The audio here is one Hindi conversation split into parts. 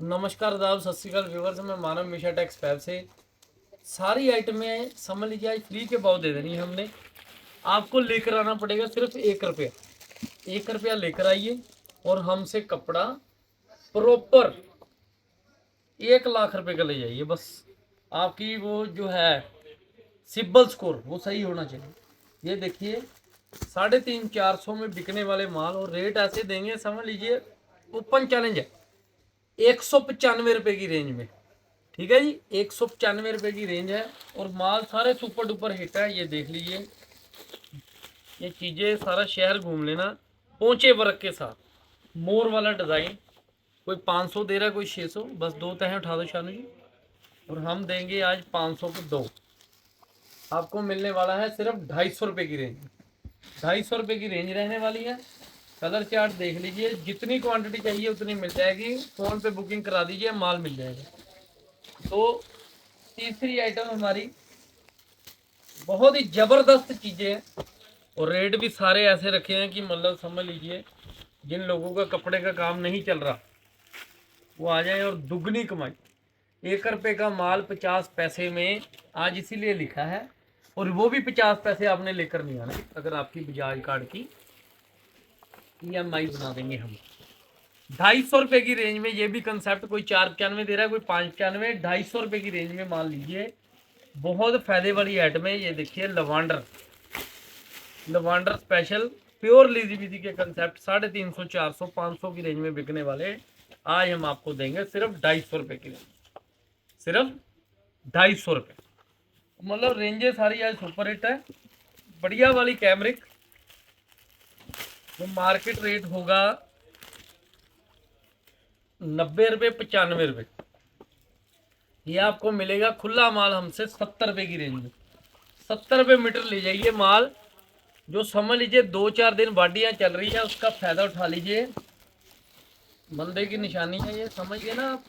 नमस्कार आदाब सत श्रीकाल व्यूवर्स, मैं मानव मिशा टेक्स फैब से सारी आइटमें समझ लीजिए आज फ्री के भाव दे देनी है हमने। आपको लेकर आना पड़ेगा सिर्फ 1 रुपया। 1 रुपया लेकर आइए और हमसे कपड़ा प्रॉपर 1 लाख रुपए का ले जाइए। बस आपकी वो जो है सिब्बल स्कोर वो सही होना चाहिए। ये देखिए 350-400 में बिकने वाले माल और रेट ऐसे देंगे, समझ लीजिए ओपन चैलेंज है 195 रुपये की रेंज में। ठीक है जी, 195 रुपये की रेंज है और माल सारे सुपर डुपर हिट है। ये देख लीजिए, ये चीज़ें सारा शहर घूम लेना पोंचे वर्क के साथ। मोर वाला डिज़ाइन कोई 500 दे रहा है, कोई 600, बस दो तह उठा दो शानू जी। और हम देंगे आज 500 को दो। आपको मिलने वाला है सिर्फ 250 रुपये की रेंज। 250 रुपये की रेंज रहने वाली है। कलर चार्ट देख लीजिए, जितनी क्वांटिटी चाहिए उतनी मिल जाएगी। फ़ोन पे बुकिंग करा दीजिए, माल मिल जाएगा। तो तीसरी आइटम हमारी बहुत ही ज़बरदस्त चीज़ें हैं और रेट भी सारे ऐसे रखे हैं कि मतलब समझ लीजिए जिन लोगों का कपड़े का काम नहीं चल रहा वो आ जाए और दुगनी कमाई। 1 रुपये का माल 50 पैसे में आज इसीलिए लिखा है, और वो भी 50 पैसे आपने लेकर नहीं आना। अगर आपकी बजाज कार्ड की EMI बना देंगे हम। 250 रुपये की रेंज में ये भी कंसेप्ट, कोई 495 दे रहा है, कोई 595। 250 रुपये की रेंज में मान लीजिए बहुत फायदे वाली आइटम है। ये देखिए लवांडर स्पेशल प्योर लेजीविटी के कंसेप्ट 350, 400, 500 की रेंज में बिकने वाले आज हम आपको देंगे सिर्फ 250 रुपये की रेंज। सिर्फ 250 रुपये, मतलब रेंजेस सारी आज सुपर हिट है। बढ़िया वाली कैमरिक वो मार्केट रेट होगा 90 रुपये, 95 रुपये। ये आपको मिलेगा खुला माल हमसे 70 रुपये की रेंज में। 70 रुपये मीटर ले जाइए माल। जो समझ लीजिए 2-4 दिन वाडियाँ चल रही है उसका फायदा उठा लीजिए। मंदे की निशानी है ये, समझिए ना आप,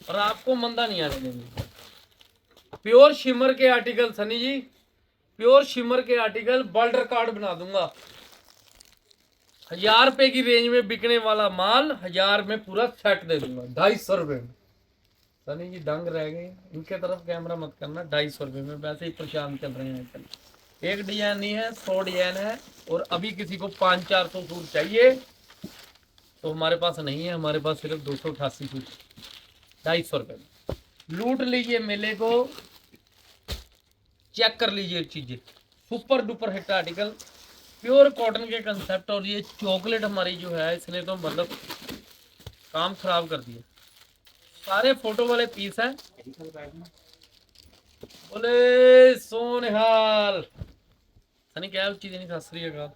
और आपको मंदा नहीं आने देंगे। प्योर शिमर के आर्टिकल सनी जी, प्योर शिमर के आर्टिकल वर्ल्ड रिकॉर्ड बना दूंगा। 1000 रुपये की रेंज में बिकने वाला माल 1000 में पूरा सेट दे दूंगा 250 रुपये में। सनी जी दंग रह गए, इनके तरफ कैमरा मत करना। 250 रुपये में वैसे ही परेशान चल रहे हैं आजकल। एक डिजाइन नहीं है, 100 डिजाइन है। और अभी किसी को 500-400 सूट चाहिए तो हमारे पास नहीं है, हमारे पास सिर्फ 288 सूट 250 रुपये में। लूट लीजिए मेले को, चेक कर लीजिए चीज़ें। Super duper hit article pure cotton के कंसेप्ट। और ये चॉकलेट हमारी जो है इसने तो मतलब काम खराब कर दिया। सारे फोटो वाले पीस हैं। बोले सोनिहाल सनी क्या चीज़ नहीं। शास्त्रीय का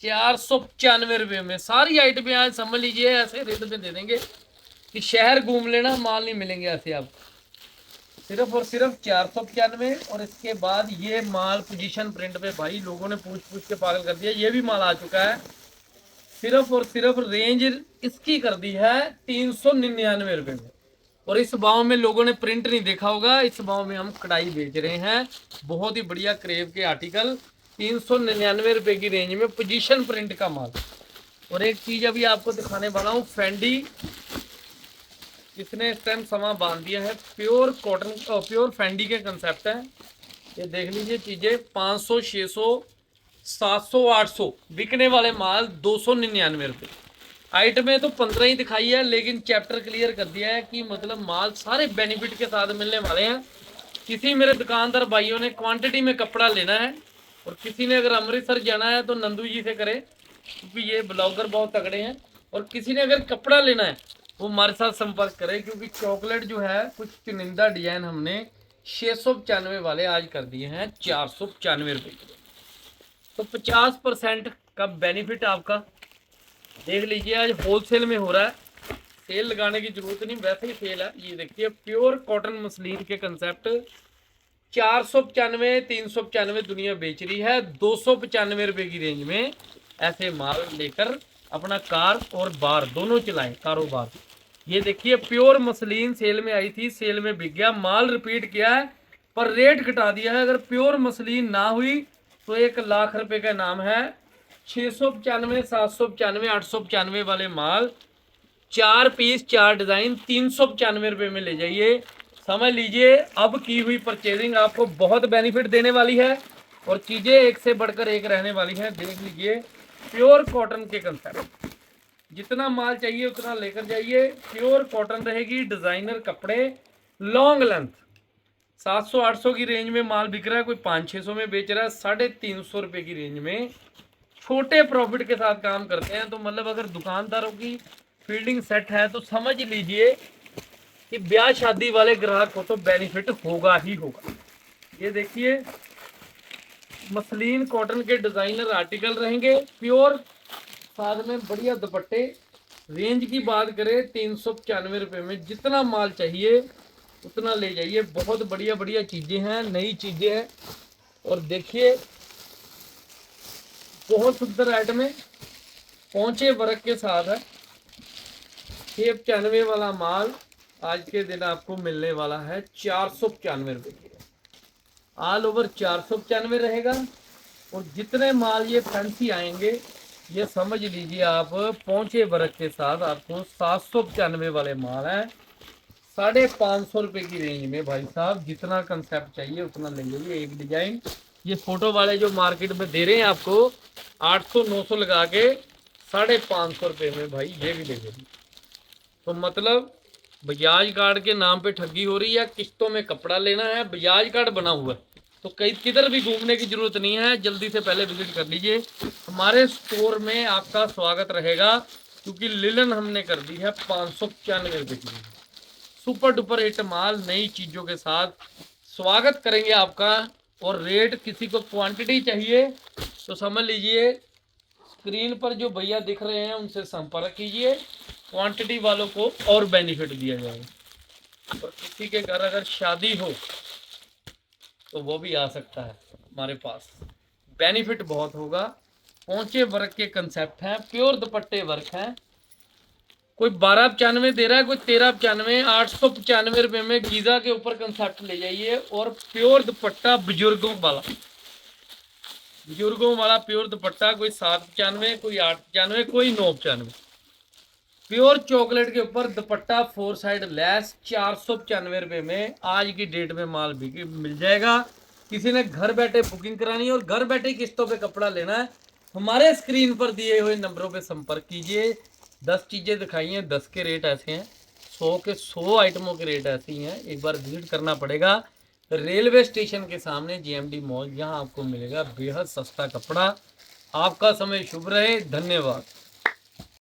495 रुपये में सारी आइटमें आज समझ लीजिए ऐसे रेट में दे देंगे कि शहर घूम लेना, माल नहीं मिलेंगे ऐसे आपको। सिर्फ और सिर्फ 495। और इसके बाद ये माल पोजीशन प्रिंट पे भाई लोगों ने पूछ पूछ के पागल कर दिया। ये भी माल आ चुका है। सिर्फ और सिर्फ रेंज इसकी कर दी है 399 रुपये में। और इस भाव में लोगों ने प्रिंट नहीं देखा होगा, इस भाव में हम कढ़ाई बेच रहे हैं। बहुत ही बढ़िया क्रेव के आर्टिकल 399 रुपये की रेंज में पोजीशन प्रिंट का माल। और एक चीज अभी आपको दिखाने वाला हूँ, फेंडी इसने इस टाइम समा बांध दिया है। प्योर कॉटन प्योर फेंडी के कंसेप्ट है। ये देख लीजिए चीजें 500, 600, 700, 800 बिकने वाले माल 299 रुपये। आइटमें तो 15 ही दिखाई है, लेकिन चैप्टर क्लियर कर दिया है कि मतलब माल सारे बेनिफिट के साथ मिलने वाले हैं। किसी मेरे दुकानदार भाइयों ने क्वांटिटी में कपड़ा लेना है और किसी ने अगर अमृतसर जाना है तो नंदू जी से करे, क्योंकि ये ब्लॉगर बहुत तगड़े हैं। और किसी ने अगर कपड़ा लेना है वो हमारे साथ संपर्क करे, क्योंकि चॉकलेट जो है कुछ चुनिंदा डिजाइन हमने 695 वाले आज कर दिए हैं 495 रुपये। तो 50% का बेनिफिट आपका देख लीजिए। आज होलसेल में हो रहा है, सेल लगाने की जरूरत नहीं, वैसे ही सेल है। ये देखिए प्योर कॉटन मसलिन के कंसेप्ट 495, 395 दुनिया बेच रही है। 295 रुपये की रेंज में ऐसे माल लेकर अपना कार और बार दोनों चलाएं कारोबार। ये देखिए प्योर मसलिन सेल में आई थी, सेल में बिक गया माल। रिपीट किया है पर रेट घटा दिया है। अगर प्योर मसलिन ना हुई तो 1 लाख रुपए का नाम है। 695, 795, 895 वाले माल 4 पीस 4 डिजाइन 395 में ले जाइए। समझ लीजिए अब की हुई परचेजिंग आपको बहुत बेनिफिट देने वाली है और चीजें एक से बढ़कर एक रहने वाली हैं। देख लीजिए प्योर कॉटन के कंसेप्ट, जितना माल चाहिए उतना लेकर जाइए। प्योर कॉटन रहेगी, डिजाइनर कपड़े, लॉन्ग लेंथ। 700-800 की रेंज में माल बिक रहा है, कोई 500-600 में बेच रहा है, 350 रुपए की रेंज में छोटे प्रॉफिट के साथ काम करते हैं। तो मतलब अगर दुकानदारों की फील्डिंग सेट है तो समझ लीजिए कि ब्याह शादी वाले ग्राहक को तो बेनिफिट होगा ही होगा। ये देखिए मसलिन कॉटन के डिजाइनर आर्टिकल रहेंगे प्योर, साथ में बढ़िया दुपट्टे। रेंज की बात करें 395 रुपए में जितना माल चाहिए उतना ले जाइए। बहुत बढ़िया बढ़िया चीजें हैं, नई चीजें हैं। और देखिए बहुत सुंदर आइटम है, पहुंचे वर्क के साथ है। 695 वाला माल आज के दिन आपको मिलने वाला है 495 रुपए की, ऑल ओवर 495 रहेगा। और जितने माल ये फैंसी आएंगे ये समझ लीजिए आप पहुंचे वर्क के साथ आपको 795 वाले माल है 550 रुपए की रेंज में। भाई साहब जितना कंसेप्ट चाहिए उतना ले लीजिए। एक डिजाइन ये फोटो वाले जो मार्केट में दे रहे हैं आपको 800-900 लगा के 550 रुपए में, भाई ये भी ले लीजिए। तो मतलब बजाज कार्ड के नाम पे ठगी हो रही है, किस्तों में कपड़ा लेना है, बजाज कार्ड बना हुआ है तो कहीं किधर भी घूमने की जरूरत नहीं है, जल्दी से पहले विजिट कर लीजिए। हमारे स्टोर में आपका स्वागत रहेगा क्योंकि लिलन हमने कर दी है 595 रुपए की। सुपर डुपर हिट माल नई चीजों के साथ स्वागत करेंगे आपका। और रेट किसी को क्वांटिटी चाहिए तो समझ लीजिए स्क्रीन पर जो भैया दिख रहे हैं उनसे संपर्क कीजिए, क्वांटिटी वालों को और बेनिफिट दिया जाएगा। और किसी के घर अगर शादी हो तो वो भी आ सकता है हमारे पास, बेनिफिट बहुत होगा। पहुंचे वर्क के कंसेप्ट हैं, प्योर दुपट्टे वर्क हैं। कोई 1295 दे रहा है, कोई 1395, 895 रुपए में गीजा के ऊपर कंसेप्ट ले जाइए। और प्योर दुपट्टा बुजुर्गों वाला प्योर दुपट्टा, कोई 795, कोई 895, कोई 995। प्योर चॉकलेट के ऊपर दुपट्टा 4 साइड लैस 495 रुपए में आज की डेट में माल बिक मिल जाएगा। किसी ने घर बैठे बुकिंग करानी है और घर बैठे किस्तों पे कपड़ा लेना है, हमारे स्क्रीन पर दिए हुए नंबरों पे संपर्क कीजिए। 10 चीजें दिखाई हैं, 10 के रेट ऐसे हैं, 100 के 100 आइटमों के रेट ऐसे ही हैं। एक बार विजिट करना पड़ेगा रेलवे स्टेशन के सामने GMD मॉल, यहाँ आपको मिलेगा बेहद सस्ता कपड़ा। आपका समय शुभ रहे, धन्यवाद।